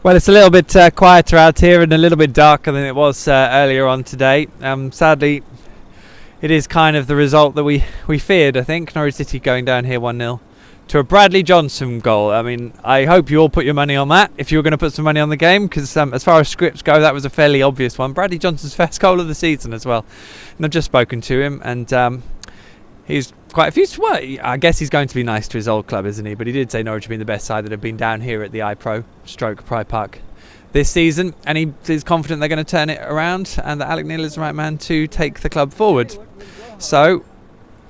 Well, it's a little bit quieter out here and a little bit darker than it was earlier on today. Sadly, it is kind of the result that we feared, I think. Norwich City going down here 1-0 to a Bradley Johnson goal. I mean, I hope you all put your money on that if you were going to put some money on the game, because as far as scripts go, that was a fairly obvious one. Bradley Johnson's first goal of the season as well. And I've just spoken to him, and he's quite effusive. Well, I guess he's going to be nice to his old club, isn't he? But he did say Norwich have been the best side that have been down here at the Pride Park this season, and he is confident they're going to turn it around and that Alec Neil is the right man to take the club forward. So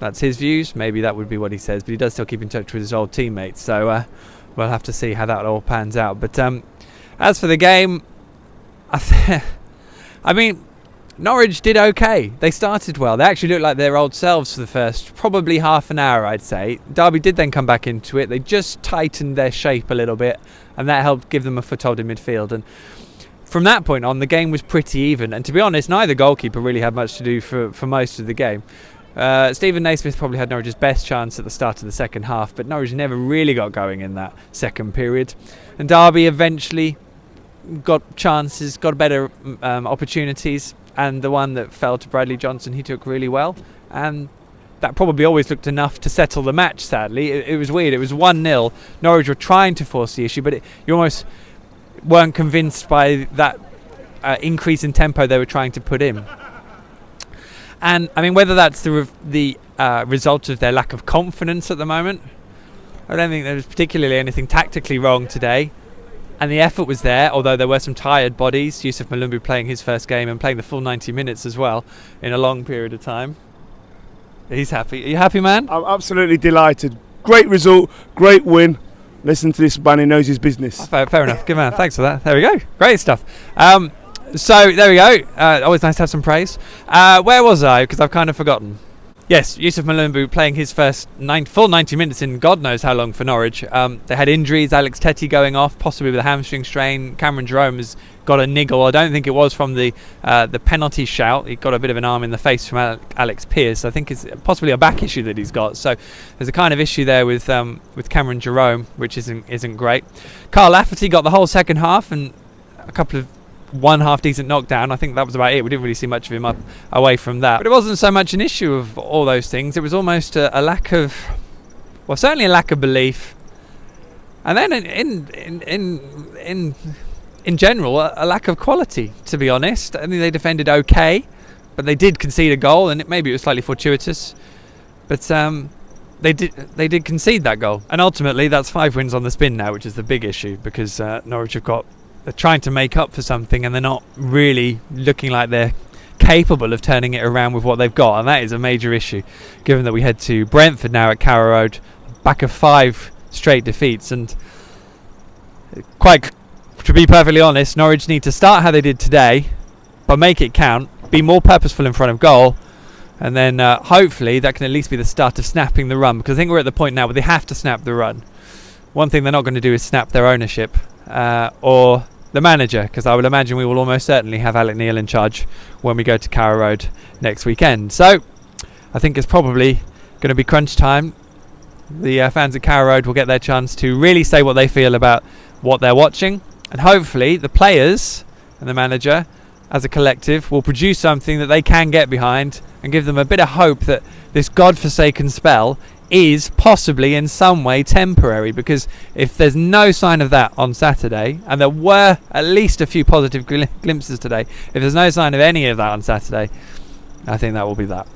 that's his views. Maybe that would be what he says, but he does still keep in touch with his old teammates. So we'll have to see how that all pans out. But as for the game, I mean, Norwich did okay. They started well. They actually looked like their old selves for the first probably half an hour, I'd say. Derby did then come back into it. They just tightened their shape a little bit, and that helped give them a foothold in midfield. And from that point on, the game was pretty even. And to be honest, neither goalkeeper really had much to do for most of the game. Stephen Naismith probably had Norwich's best chance at the start of the second half, but Norwich never really got going in that second period. And Derby eventually got chances, got better opportunities. And the one that fell to Bradley Johnson, he took really well. And that probably always looked enough to settle the match, sadly. It was weird. It was 1-0. Norwich were trying to force the issue, but you almost weren't convinced by that increase in tempo they were trying to put in. And, I mean, whether that's the result of their lack of confidence at the moment, I don't think there was particularly anything tactically wrong today. And the effort was there, although there were some tired bodies. Yusuf Malumbu playing his first game and playing the full 90 minutes as well in a long period of time. He's happy. Are you happy, man? I'm absolutely delighted. Great result, great win. Listen to this man, he knows his business. Oh, fair enough. Good man. Thanks for that. There we go. Great stuff. So there we go. Always nice to have some praise. Where was I? Because I've kind of forgotten. Yes, Yusuf Malumbu playing his first full 90 minutes in God knows how long for Norwich. They had injuries, Alex Tettey going off, possibly with a hamstring strain. Cameron Jerome has got a niggle. I don't think it was from the penalty shout. He got a bit of an arm in the face from Alex Pearce. I think it's possibly a back issue that he's got. So there's a kind of issue there with Cameron Jerome, which isn't great. Carl Lafferty got the whole second half and a couple of one half decent knockdown. I think that was about it. We didn't really see much of him up away from that. But it wasn't so much an issue of all those things. It was almost a lack of, well, certainly a lack of belief, and then in general a lack of quality. To be honest, I think they defended okay, but they did concede a goal, and maybe it was slightly fortuitous, but they did concede that goal, and ultimately that's 5 wins on the spin now, which is the big issue, because Norwich they're trying to make up for something, and they're not really looking like they're capable of turning it around with what they've got, and that is a major issue, given that we head to Brentford now at Carrow Road, back of 5 straight defeats. And quite, to be perfectly honest, Norwich need to start how they did today, but make it count, be more purposeful in front of goal, and then hopefully that can at least be the start of snapping the run, because I think we're at the point now where they have to snap the run. One thing they're not going to do is snap their ownership or the manager, because I would imagine we will almost certainly have Alec Neil in charge when we go to Carrow Road next weekend. So I think it's probably going to be crunch time. The fans at Carrow Road will get their chance to really say what they feel about what they're watching, and hopefully the players and the manager as a collective will produce something that they can get behind and give them a bit of hope that this godforsaken spell is possibly in some way temporary. Because if there's no sign of that on Saturday, and there were at least a few positive glimpses today, if there's no sign of any of that on Saturday, I think that will be that.